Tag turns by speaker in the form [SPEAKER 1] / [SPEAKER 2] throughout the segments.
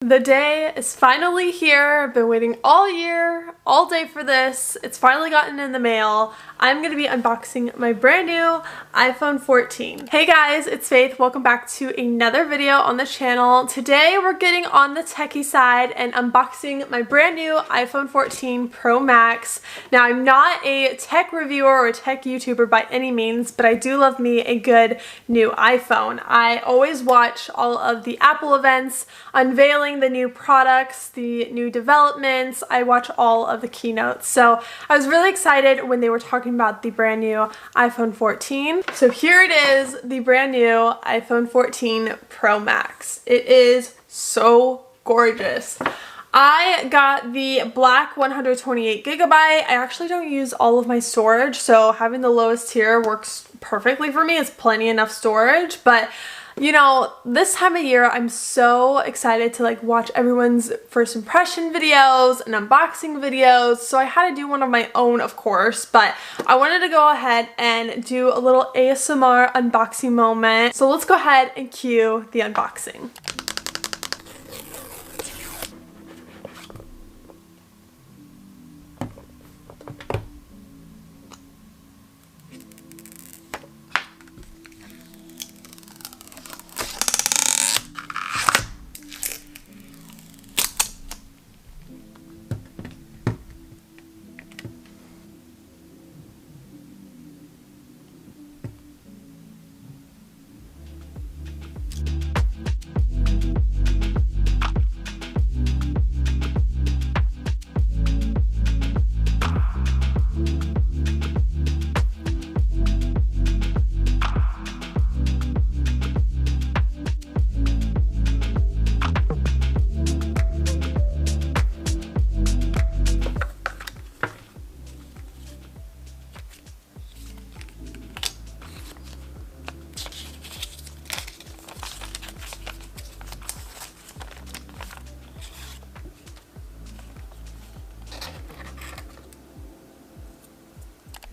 [SPEAKER 1] The day is finally here. I've been waiting all year, all day for this. It's finally gotten in the mail. I'm going to be unboxing my brand new iPhone 14. Hey guys, it's Faith. Welcome back to another video on the channel. Today we're getting on the techie side and unboxing my brand new iPhone 14 Pro Max. Now I'm not a tech reviewer or a tech YouTuber by any means, but I do love me a good new iPhone. I always watch all of the Apple events, unveiling the new products, the new developments. I watch all of the keynotes. So I was really excited when they were talking about the brand new iPhone 14. So here it is, the brand new iPhone 14 Pro Max. It is so gorgeous. I got the black 128 gigabyte. I actually don't use all of my storage, so having the lowest tier works perfectly for me. It's plenty enough storage, but you know, this time of year, I'm so excited to watch everyone's first impression videos and unboxing videos. So I had to do one of my own, of course, but I wanted to go ahead and do a little ASMR unboxing moment. So let's go ahead and cue the unboxing.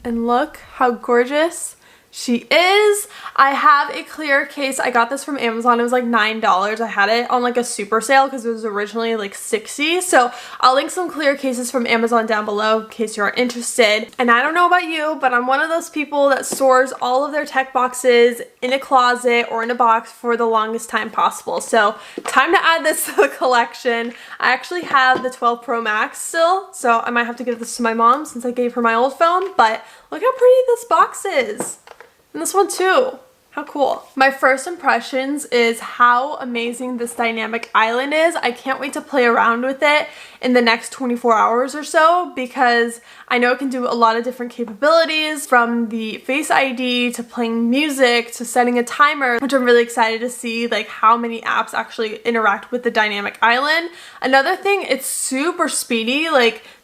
[SPEAKER 1] And look how gorgeous she is. I have a clear case. I got this from Amazon. It was like $9. I had it on like a super sale because it was originally like $60. So I'll link some clear cases from Amazon down below in case you're interested. And I don't know about you, but I'm one of those people that stores all of their tech boxes in a closet or in a box for the longest time possible. So time to add this to the collection. I actually have the 12 Pro Max still, so I might have to give this to my mom since I gave her my old phone, but look how pretty this box is. And this one too. How cool. My first impressions is how amazing this dynamic island is. I can't wait to play around with it in the next 24 hours or so because I know it can do a lot of different capabilities, from the Face ID to playing music to setting a timer, which I'm really excited to see how many apps actually interact with the dynamic island. Another thing, it's super speedy.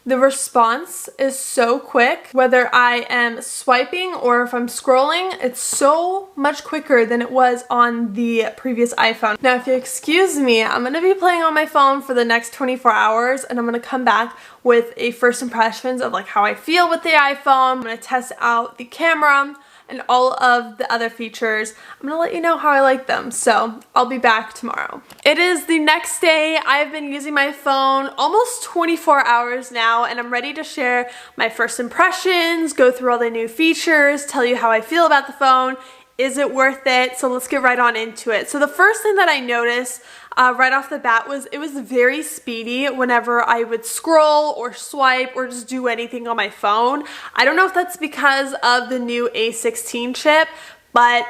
[SPEAKER 1] The response is so quick. Whether I am swiping or if I'm scrolling, it's so much quicker than it was on the previous iPhone. Now, if you excuse me, I'm gonna be playing on my phone for the next 24 hours and I'm gonna come back with a first impressions of how I feel with the iPhone. I'm gonna test out the camera and all of the other features. I'm gonna let you know how I like them, so I'll be back tomorrow. It is the next day. I've been using my phone almost 24 hours now, and I'm ready to share my first impressions, go through all the new features, tell you how I feel about the phone. Is it worth it? So let's get right on into it. So the first thing that I noticed right off the bat was it was very speedy whenever I would scroll or swipe or just do anything on my phone. I don't know if that's because of the new A16 chip, but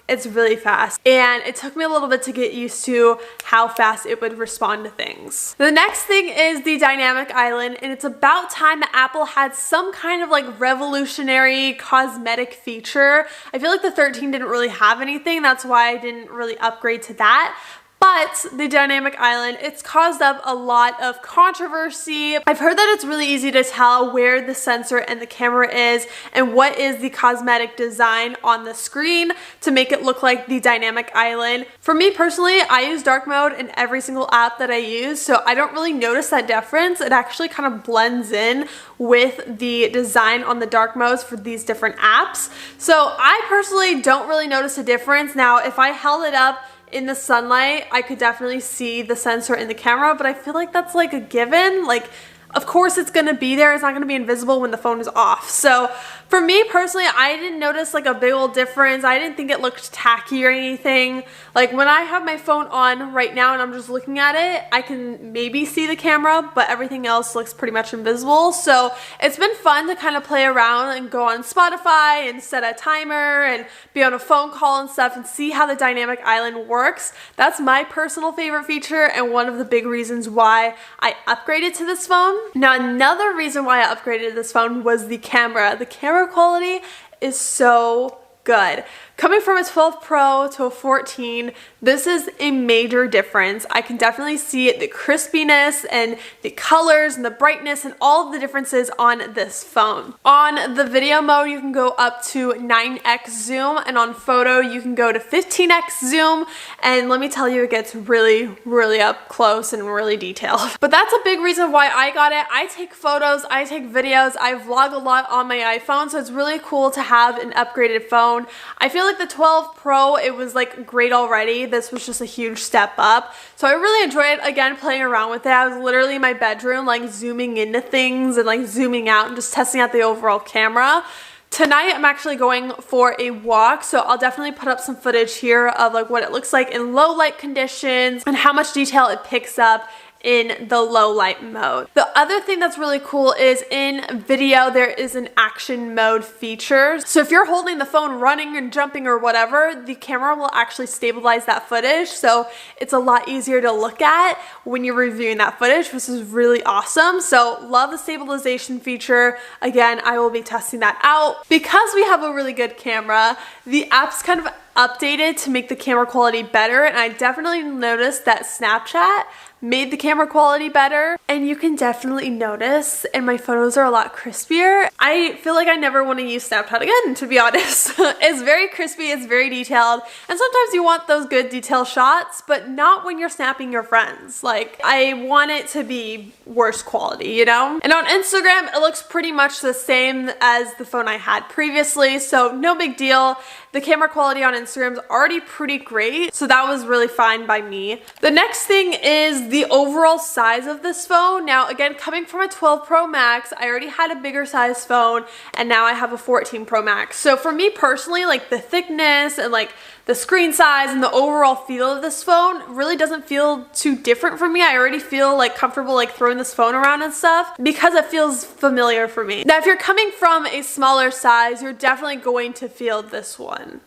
[SPEAKER 1] it's really fast, and it took me a little bit to get used to how fast it would respond to things. The next thing is the dynamic island, and it's about time that Apple had some kind of revolutionary cosmetic feature. I feel like the 13 didn't really have anything. That's why I didn't really upgrade to that. But the dynamic island, it's caused up a lot of controversy. I've heard that it's really easy to tell where the sensor and the camera is and what is the cosmetic design on the screen to make it look like the dynamic island. For me personally, I use dark mode in every single app that I use, so I don't really notice that difference. It actually kind of blends in with the design on the dark modes for these different apps. So I personally don't really notice a difference. Now, if I held it up in the sunlight, I could definitely see the sensor in the camera, but I feel like that's like a given. Like, of course it's gonna be there. It's not gonna be invisible when the phone is off. So for me personally, I didn't notice like a big old difference. I didn't think it looked tacky or anything. Like when I have my phone on right now and I'm just looking at it, I can maybe see the camera, but everything else looks pretty much invisible. So it's been fun to kind of play around and go on Spotify and set a timer and be on a phone call and stuff and see how the dynamic island works. That's my personal favorite feature and one of the big reasons why I upgraded to this phone. Now, another reason why I upgraded this phone was the camera. The camera quality is so good. Coming from a 12 Pro to a 14, this is a major difference. I can definitely see the crispiness and the colors and the brightness and all of the differences on this phone. On the video mode, you can go up to 9x zoom, and on photo, you can go to 15x zoom, and let me tell you, it gets really, really up close and really detailed. But that's a big reason why I got it. I take photos, I take videos, I vlog a lot on my iPhone, so it's really cool to have an upgraded phone. I feel like the 12 Pro, it was like great already. This was just a huge step up. So I really enjoyed, again, playing around with it. I was literally in my bedroom, like zooming into things and like zooming out and just testing out the overall camera. Tonight, I'm actually going for a walk, so I'll definitely put up some footage here of like what it looks like in low light conditions and how much detail it picks up in the low light mode. The other thing that's really cool is in video there is an action mode feature. So if you're holding the phone running and jumping or whatever, the camera will actually stabilize that footage, so it's a lot easier to look at when you're reviewing that footage, which is really awesome. So love the stabilization feature. Again, I will be testing that out. Because we have a really good camera, the app's kind of updated to make the camera quality better, and I definitely noticed that Snapchat made the camera quality better, and you can definitely notice, and my photos are a lot crispier. I feel like I never want to use Snapchat again, to be honest. It's very crispy, it's very detailed, and sometimes you want those good detail shots, but not when you're snapping your friends. Like, I want it to be worse quality, you know? And on Instagram, it looks pretty much the same as the phone I had previously, so no big deal. The camera quality on Instagram is already pretty great, so that was really fine by me. The next thing is the overall size of this phone. Now, again, coming from a 12 Pro Max, I already had a bigger size phone, and now I have a 14 Pro Max. So for me personally, like the thickness and like the screen size and the overall feel of this phone really doesn't feel too different for me. I already feel like comfortable like throwing this phone around and stuff because it feels familiar for me. Now, if you're coming from a smaller size, you're definitely going to feel this one.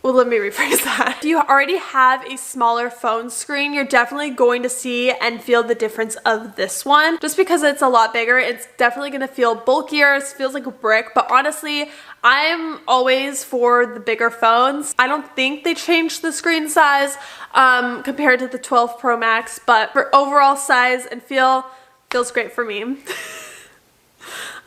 [SPEAKER 1] Well, let me rephrase that. If you already have a smaller phone screen, you're definitely going to see and feel the difference of this one. Just because it's a lot bigger, it's definitely gonna feel bulkier. It feels like a brick, but honestly, I'm always for the bigger phones. I don't think they changed the screen size compared to the 12 Pro Max, but for overall size and feel, feels great for me.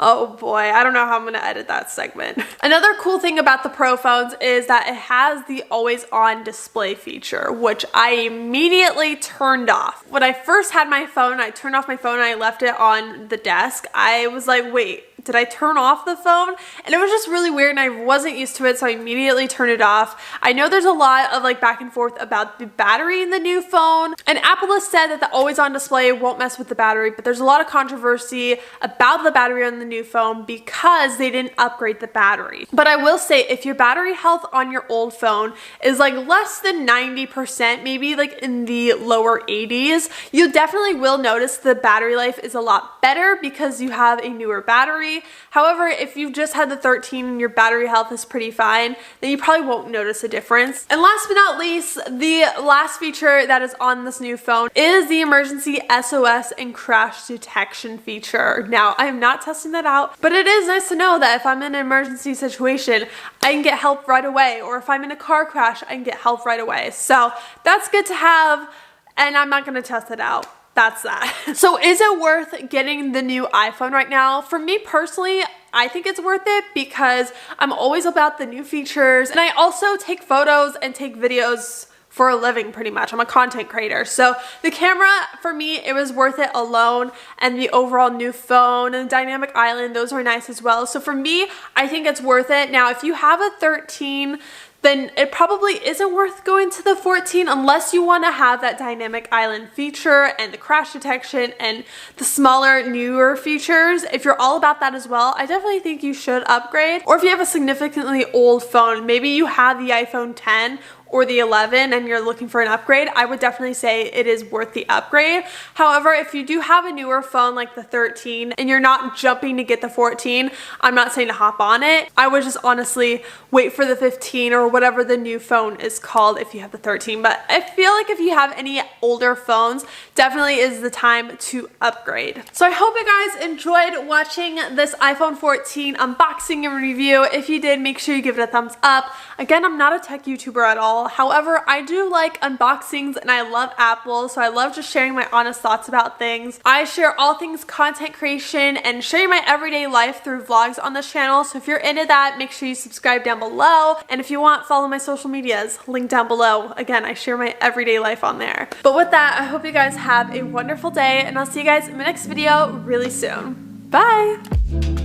[SPEAKER 1] Oh boy, I don't know how I'm gonna edit that segment. Another cool thing about the Pro phones is that it has the always on display feature, which I immediately turned off. When I first had my phone, I turned off my phone and I left it on the desk. I was like, wait, did I turn off the phone? And it was just really weird and I wasn't used to it, so I immediately turned it off. I know there's a lot of like back and forth about the battery in the new phone, and Apple has said that the always on display won't mess with the battery, but there's a lot of controversy about the battery on the new phone because they didn't upgrade the battery. But I will say, if your battery health on your old phone is like less than 90%, maybe like in the lower 80s, you definitely will notice the battery life is a lot better because you have a newer battery. However, if you've just had the 13 and your battery health is pretty fine, then you probably won't notice a difference. And last but not least, the last feature that is on this new phone is the emergency SOS and crash detection feature. Now, I am not testing that out, but it is nice to know that if I'm in an emergency situation, I can get help right away, or if I'm in a car crash, I can get help right away. So that's good to have, and I'm not gonna test it out. That's that. So is it worth getting the new iPhone right now? For me personally, I think it's worth it because I'm always about the new features, and I also take photos and take videos for a living pretty much. I'm a content creator. So the camera, for me, it was worth it alone, and the overall new phone and dynamic island, those are nice as well. So for me, I think it's worth it. Now, if you have a 13, then it probably isn't worth going to the 14 unless you want to have that dynamic island feature and the crash detection and the smaller, newer features. If you're all about that as well, I definitely think you should upgrade. Or if you have a significantly old phone, maybe you have the iPhone 10 or the 11 and you're looking for an upgrade, I would definitely say it is worth the upgrade. However, if you do have a newer phone like the 13 and you're not jumping to get the 14, I'm not saying to hop on it. I would just honestly wait for the 15 or whatever the new phone is called if you have the 13. But I feel like if you have any older phones, definitely is the time to upgrade. So I hope you guys enjoyed watching this iPhone 14 unboxing and review. If you did, make sure you give it a thumbs up. Again, I'm not a tech YouTuber at all. However, I do like unboxings and I love Apple, so I love just sharing my honest thoughts about things. I share all things content creation and sharing my everyday life through vlogs on this channel, so if you're into that, make sure you subscribe down below. And if you want, follow my social medias, link down below. Again, I share my everyday life on there. But with that, I hope you guys have a wonderful day, and I'll see you guys in my next video really soon. Bye!